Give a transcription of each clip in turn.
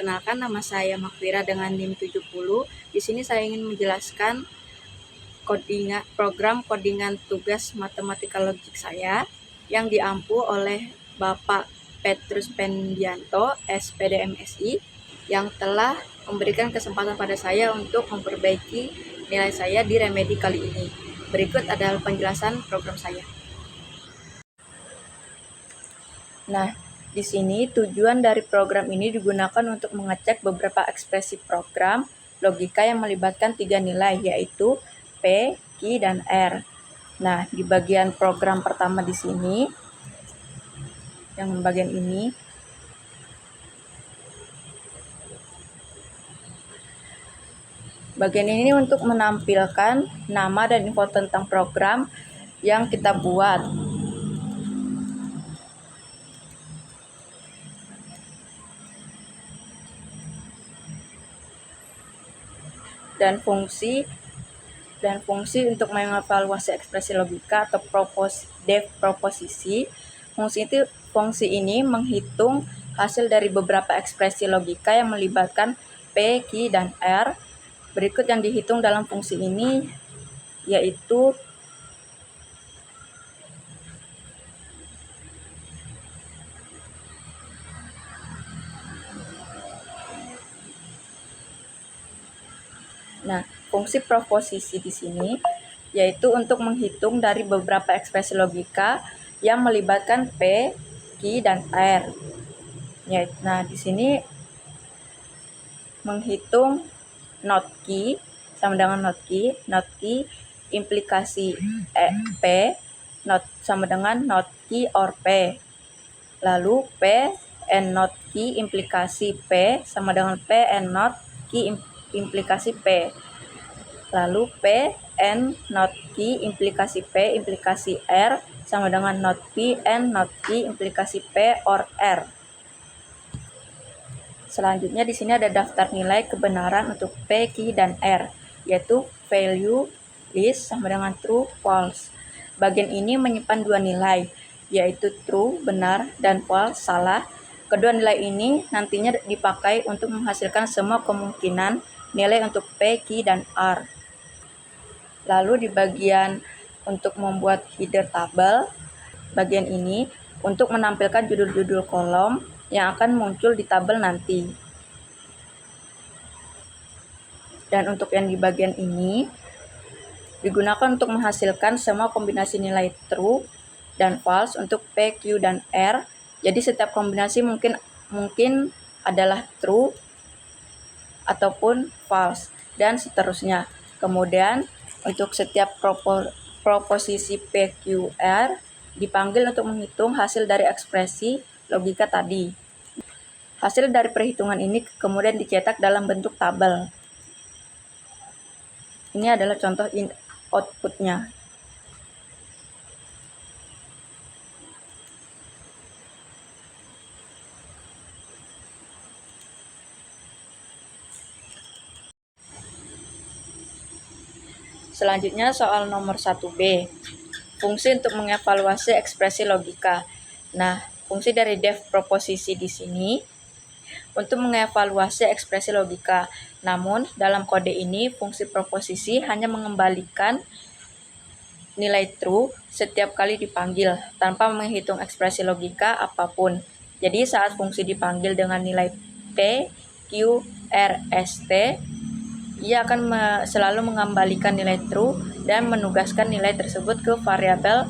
Perkenalkan, nama saya Makfira dengan NIM 70. Di sini saya ingin menjelaskan program kodingan tugas matematika logik saya yang diampu oleh Bapak Petrus Pendianto, SPD MSI, yang telah memberikan kesempatan pada saya untuk memperbaiki nilai saya di remedi kali ini. Berikut adalah penjelasan program saya. Nah, di sini tujuan dari program ini digunakan untuk mengecek beberapa ekspresi program logika yang melibatkan 3 nilai, yaitu P, Q, dan R. Nah, di bagian program pertama di sini, yang bagian ini, bagian ini untuk menampilkan nama dan info tentang program yang kita buat. Dan fungsi untuk mengevaluasi ekspresi logika atau proposisi. Fungsi ini menghitung hasil dari beberapa ekspresi logika yang melibatkan P, Q, dan R. Berikut yang dihitung dalam fungsi ini yaitu fungsi proposisi di sini yaitu untuk menghitung dari beberapa ekspresi logika yang melibatkan P, Q, dan R. Nah, di sini menghitung not Q sama dengan not Q implikasi P sama dengan not Q or P. Lalu P and not Q implikasi P sama dengan P and not Q implikasi P. Lalu P and not Q implikasi P implikasi R sama dengan not P and not Q implikasi P or R. Selanjutnya di sini ada daftar nilai kebenaran untuk P, Q, dan R, yaitu value list sama dengan true, false. Bagian ini menyimpan 2 nilai, yaitu true, benar, dan false, salah. Kedua nilai ini nantinya dipakai untuk menghasilkan semua kemungkinan nilai untuk P, Q, dan R. Lalu di bagian untuk membuat header tabel, bagian ini untuk menampilkan judul-judul kolom yang akan muncul di tabel nanti. Dan untuk yang di bagian ini digunakan untuk menghasilkan semua kombinasi nilai true dan false untuk P, Q, dan R. Jadi setiap kombinasi mungkin adalah true ataupun false dan seterusnya. Kemudian untuk setiap proposisi P, Q, R dipanggil untuk menghitung hasil dari ekspresi logika tadi. Hasil dari perhitungan ini kemudian dicetak dalam bentuk tabel. Ini adalah contoh outputnya. Selanjutnya soal nomor 1B. Fungsi untuk mengevaluasi ekspresi logika. Nah, fungsi dari def proposisi di sini untuk mengevaluasi ekspresi logika. Namun, dalam kode ini fungsi proposisi hanya mengembalikan nilai true setiap kali dipanggil tanpa menghitung ekspresi logika apapun. Jadi, saat fungsi dipanggil dengan nilai P, Q, R, S, T, ia akan selalu mengembalikan nilai true dan menugaskan nilai tersebut ke variabel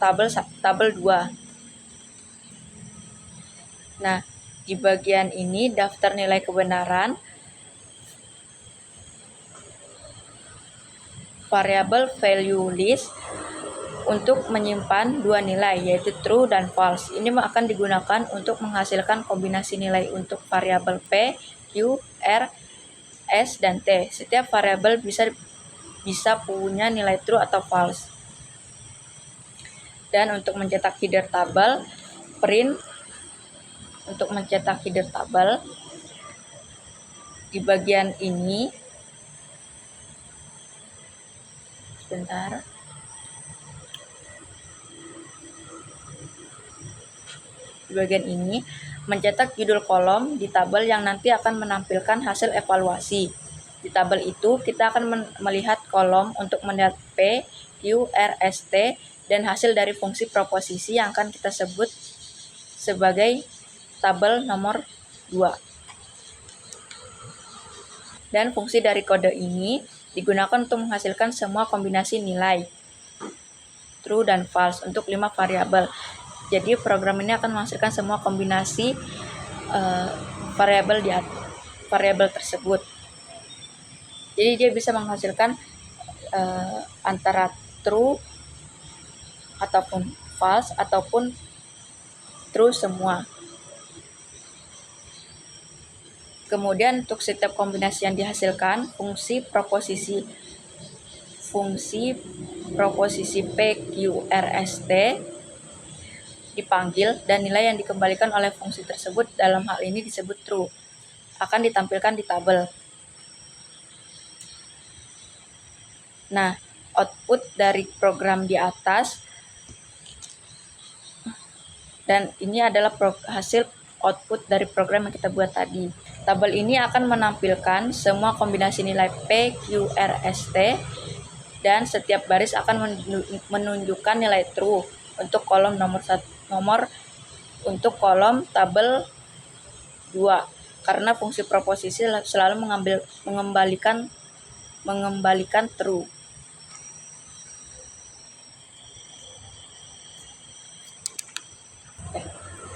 tabel 2. Nah, di bagian ini daftar nilai kebenaran, variabel value list untuk menyimpan 2 nilai yaitu true dan false. Ini akan digunakan untuk menghasilkan kombinasi nilai untuk variabel P, Q, R, S, dan T. Setiap variabel bisa punya nilai true atau false. Dan untuk mencetak header tabel, print untuk mencetak header tabel di bagian ini. Sebentar. Di bagian ini mencetak judul kolom di tabel yang nanti akan menampilkan hasil evaluasi. Di tabel itu kita akan melihat kolom untuk melihat P, Q, R, S, T, dan hasil dari fungsi proposisi yang akan kita sebut sebagai tabel nomor 2. Dan fungsi dari kode ini digunakan untuk menghasilkan semua kombinasi nilai true dan false untuk 5 variabel. Jadi program ini akan menghasilkan semua kombinasi variabel tersebut. Jadi dia bisa menghasilkan antara true ataupun false ataupun true semua. Kemudian untuk setiap kombinasi yang dihasilkan, fungsi proposisi P, Q, R, S, T dipanggil dan nilai yang dikembalikan oleh fungsi tersebut dalam hal ini disebut true akan ditampilkan di tabel. Nah, output dari program di atas dan ini adalah hasil output dari program yang kita buat tadi. Tabel ini akan menampilkan semua kombinasi nilai P, Q, R, S, T dan setiap baris akan menunjukkan nilai true untuk kolom untuk kolom tabel 2 karena fungsi proposisi selalu mengembalikan true.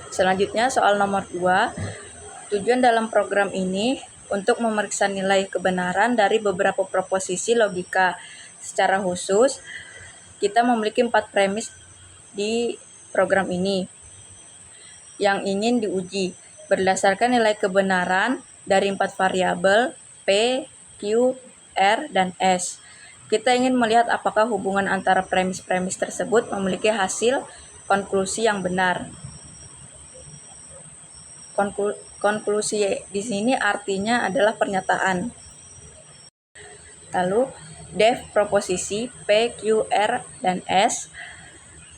Selanjutnya soal nomor 2. Tujuan dalam program ini untuk memeriksa nilai kebenaran dari beberapa proposisi logika. Secara khusus, kita memiliki 4 premis di program ini yang ingin diuji berdasarkan nilai kebenaran dari 4 variabel P, Q, R, dan S. Kita ingin melihat apakah hubungan antara premis-premis tersebut memiliki hasil konklusi yang benar. Konklusi di sini artinya adalah pernyataan. Lalu def proposisi P, Q, R, dan S.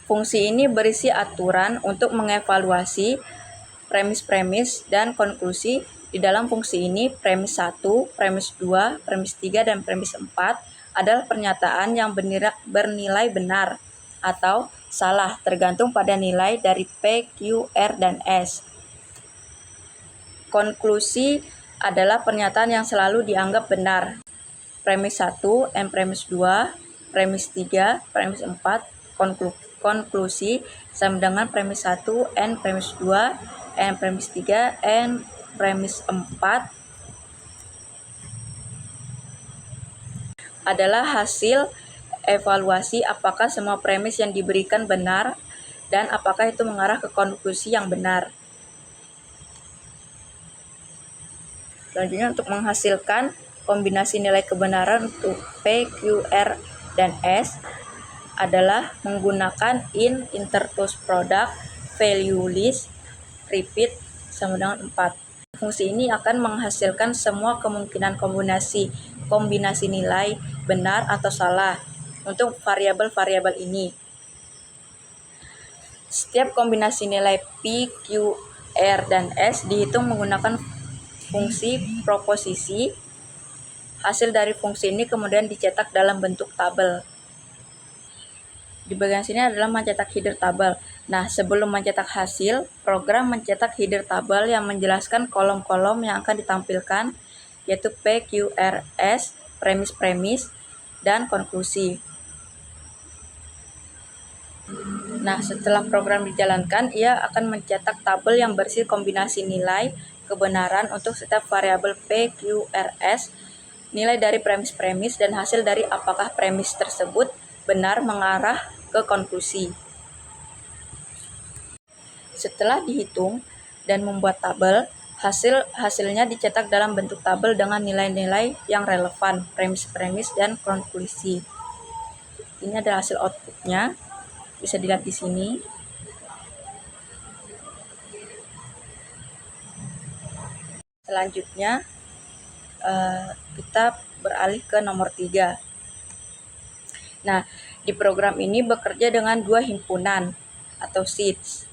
Fungsi ini berisi aturan untuk mengevaluasi premis-premis dan konklusi. Di dalam fungsi ini premis 1, premis 2, premis 3, dan premis 4 adalah pernyataan yang bernilai benar atau salah tergantung pada nilai dari P, Q, R, dan S. Konklusi adalah pernyataan yang selalu dianggap benar. Premis 1, N premis 2, premis 3, premis 4, konklusi sama dengan premis 1, N premis 2, N premis 3, N premis 4 adalah hasil evaluasi apakah semua premis yang diberikan benar dan apakah itu mengarah ke konklusi yang benar. Selanjutnya untuk menghasilkan kombinasi nilai kebenaran untuk P, Q, R, dan S adalah menggunakan intertoast product, value list, repeat sama dengan 4. Fungsi ini akan menghasilkan semua kemungkinan kombinasi nilai benar atau salah untuk variabel-variabel ini. Setiap kombinasi nilai P, Q, R, dan S dihitung menggunakan fungsi proposisi. Hasil dari fungsi ini kemudian dicetak dalam bentuk tabel. Di bagian sini adalah mencetak header tabel. Nah, sebelum mencetak hasil, program mencetak header tabel yang menjelaskan kolom-kolom yang akan ditampilkan, yaitu P, Q, R, S, premis-premis, dan konklusi. Nah, setelah program dijalankan, ia akan mencetak tabel yang berisi kombinasi nilai kebenaran untuk setiap variabel P, Q, R, S, nilai dari premis-premis, dan hasil dari apakah premis tersebut benar mengarah ke konklusi. Setelah dihitung dan membuat tabel, hasilnya dicetak dalam bentuk tabel dengan nilai-nilai yang relevan, premis-premis, dan konklusi. Ini adalah hasil outputnya, bisa dilihat di sini. Selanjutnya kita beralih ke nomor 3. Nah, di program ini bekerja dengan 2 himpunan atau sheets.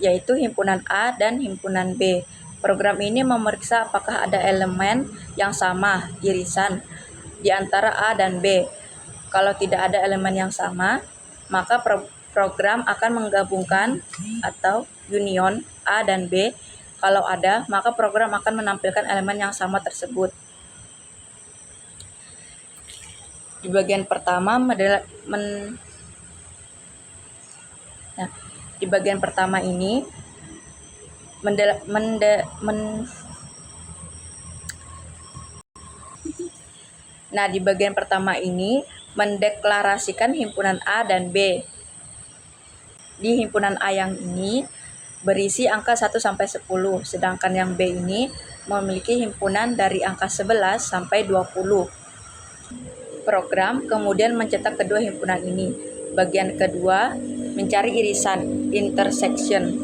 yaitu himpunan A dan himpunan B. Program ini memeriksa apakah ada elemen yang sama irisan di antara A dan B. Kalau tidak ada elemen yang sama, maka program akan menggabungkan atau union A dan B. Kalau ada, maka program akan menampilkan elemen yang sama tersebut. Di bagian pertama di bagian pertama ini di bagian pertama ini mendeklarasikan himpunan A dan B. Di himpunan A yang ini berisi angka 1 sampai 10, sedangkan yang B ini memiliki himpunan dari angka 11 sampai 20. Program kemudian mencetak kedua himpunan ini. Bagian kedua, mencari irisan, intersection.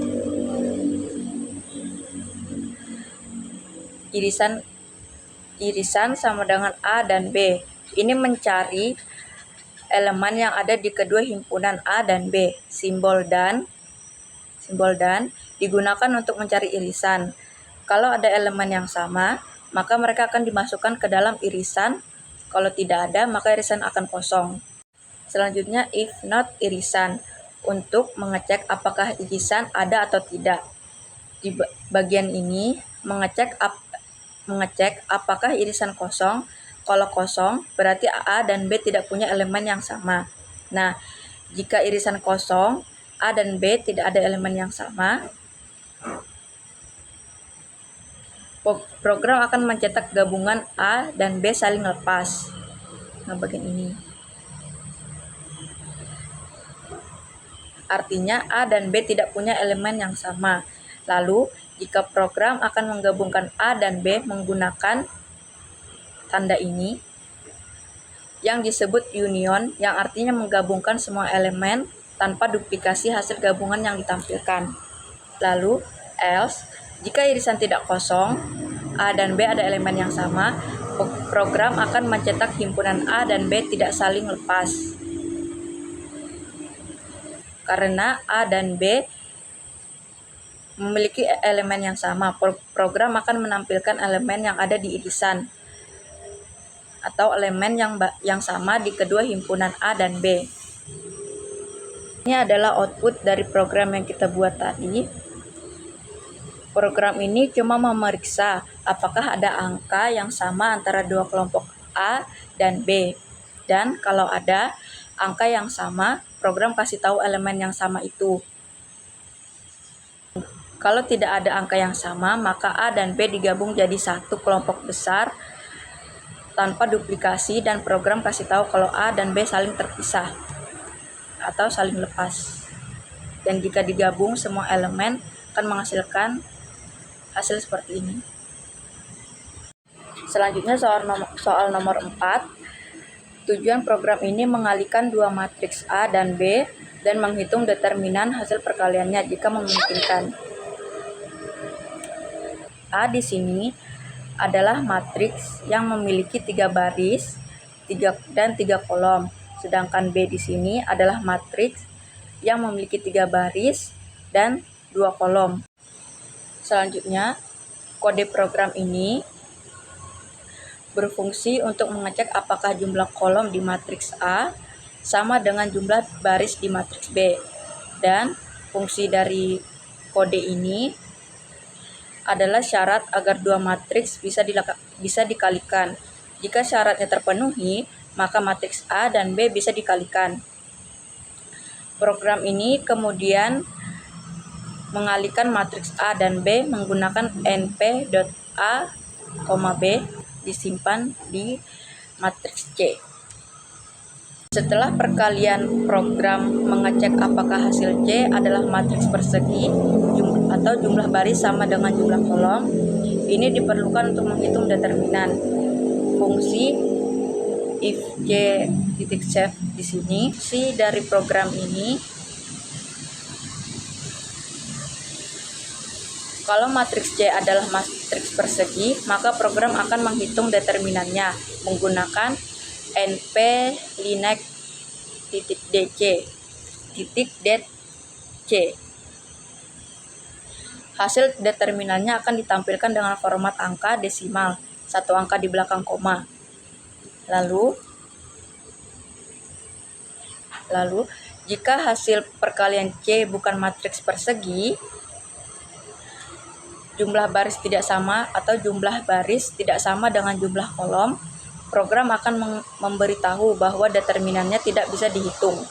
Irisan sama dengan A dan B. Ini mencari elemen yang ada di kedua himpunan A dan B. Simbol dan digunakan untuk mencari irisan. Kalau ada elemen yang sama, maka mereka akan dimasukkan ke dalam irisan. Kalau tidak ada, maka irisan akan kosong. Selanjutnya, if not irisan, untuk mengecek apakah irisan ada atau tidak. Di bagian ini, mengecek apakah irisan kosong. Kalau kosong, berarti A dan B tidak punya elemen yang sama. Nah, jika irisan kosong, A dan B tidak ada elemen yang sama, program akan mencetak gabungan A dan B saling lepas. Nah, bagian ini. Artinya A dan B tidak punya elemen yang sama. Lalu, jika program akan menggabungkan A dan B menggunakan tanda ini, yang disebut union, yang artinya menggabungkan semua elemen tanpa duplikasi hasil gabungan yang ditampilkan. Lalu, else, jika irisan tidak kosong, A dan B ada elemen yang sama, program akan mencetak himpunan A dan B tidak saling lepas. Karena A dan B memiliki elemen yang sama, program akan menampilkan elemen yang ada di irisan atau elemen yang sama di kedua himpunan A dan B. Ini adalah output dari program yang kita buat tadi. Program ini cuma memeriksa apakah ada angka yang sama antara dua kelompok A dan B. Dan kalau ada angka yang sama, program kasih tahu elemen yang sama itu. Kalau tidak ada angka yang sama, maka A dan B digabung jadi satu kelompok besar tanpa duplikasi, dan program kasih tahu kalau A dan B saling terpisah atau saling lepas. Dan jika digabung, semua elemen akan menghasilkan hasil seperti ini. Selanjutnya soal nomor 4. Tujuan program ini mengalihkan dua matriks A dan B dan menghitung determinan hasil perkaliannya jika memungkinkan. A di sini adalah matriks yang memiliki 3 baris dan 3 kolom. Sedangkan B di sini adalah matriks yang memiliki 3 baris dan 2 kolom. Selanjutnya, kode program ini berfungsi untuk mengecek apakah jumlah kolom di matriks A sama dengan jumlah baris di matriks B. Dan fungsi dari kode ini adalah syarat agar dua matriks bisa dikalikan. Jika syaratnya terpenuhi, maka matriks A dan B bisa dikalikan. Program ini kemudian mengalihkan matriks A dan B menggunakan np.a, B disimpan di matriks C. Setelah perkalian, program mengecek apakah hasil C adalah matriks persegi atau jumlah baris sama dengan jumlah kolom. Ini diperlukan untuk menghitung determinan. Fungsi if J.save di sini, fungsi dari program ini, kalau matriks C adalah matriks persegi, maka program akan menghitung determinannya menggunakan np_linex_dc. hasil determinannya akan ditampilkan dengan format angka desimal, satu angka di belakang koma. Lalu jika hasil perkalian C bukan matriks persegi, jumlah baris tidak sama atau jumlah baris tidak sama dengan jumlah kolom, program akan memberitahu bahwa determinannya tidak bisa dihitung.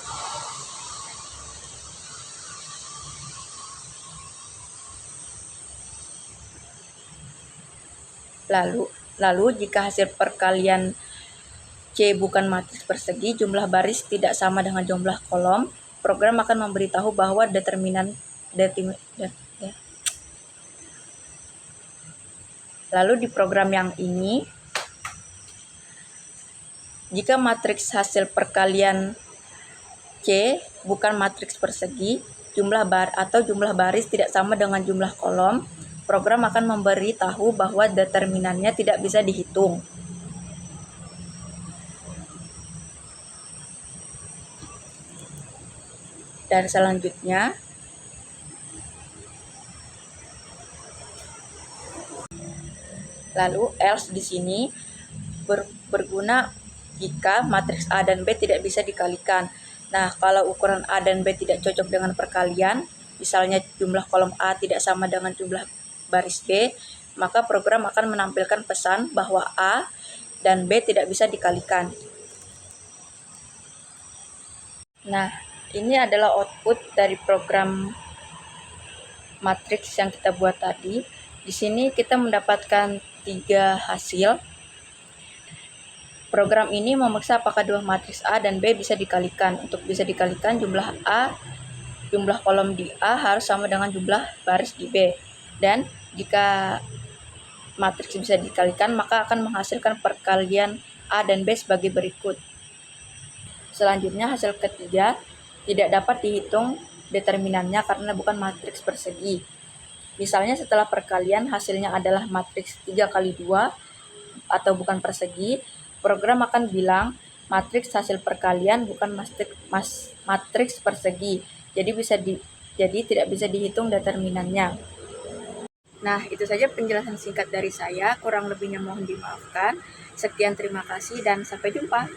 Lalu jika hasil perkalian C bukan matriks persegi, jumlah baris tidak sama dengan jumlah kolom, program akan memberitahu bahwa Lalu di program yang ini, jika matriks hasil perkalian C bukan matriks persegi, jumlah baris tidak sama dengan jumlah kolom, program akan memberitahu bahwa determinannya tidak bisa dihitung. Dan selanjutnya, lalu else di sini berguna jika matriks A dan B tidak bisa dikalikan. Nah, kalau ukuran A dan B tidak cocok dengan perkalian, misalnya jumlah kolom A tidak sama dengan jumlah baris B, maka program akan menampilkan pesan bahwa A dan B tidak bisa dikalikan. Nah, ini adalah output dari program matriks yang kita buat tadi. Di sini kita mendapatkan 3 hasil. Program ini memeriksa apakah dua matriks A dan B bisa dikalikan. Untuk bisa dikalikan, jumlah kolom di A harus sama dengan jumlah baris di B. Dan jika matriks bisa dikalikan, maka akan menghasilkan perkalian A dan B sebagai berikut. Selanjutnya, hasil ketiga tidak dapat dihitung determinannya karena bukan matriks persegi. Misalnya setelah perkalian hasilnya adalah matriks 3 kali 2 atau bukan persegi, program akan bilang matriks hasil perkalian bukan matriks persegi, jadi tidak bisa dihitung determinannya. Nah, itu saja penjelasan singkat dari saya, kurang lebihnya mohon dimaafkan. Sekian, terima kasih dan sampai jumpa.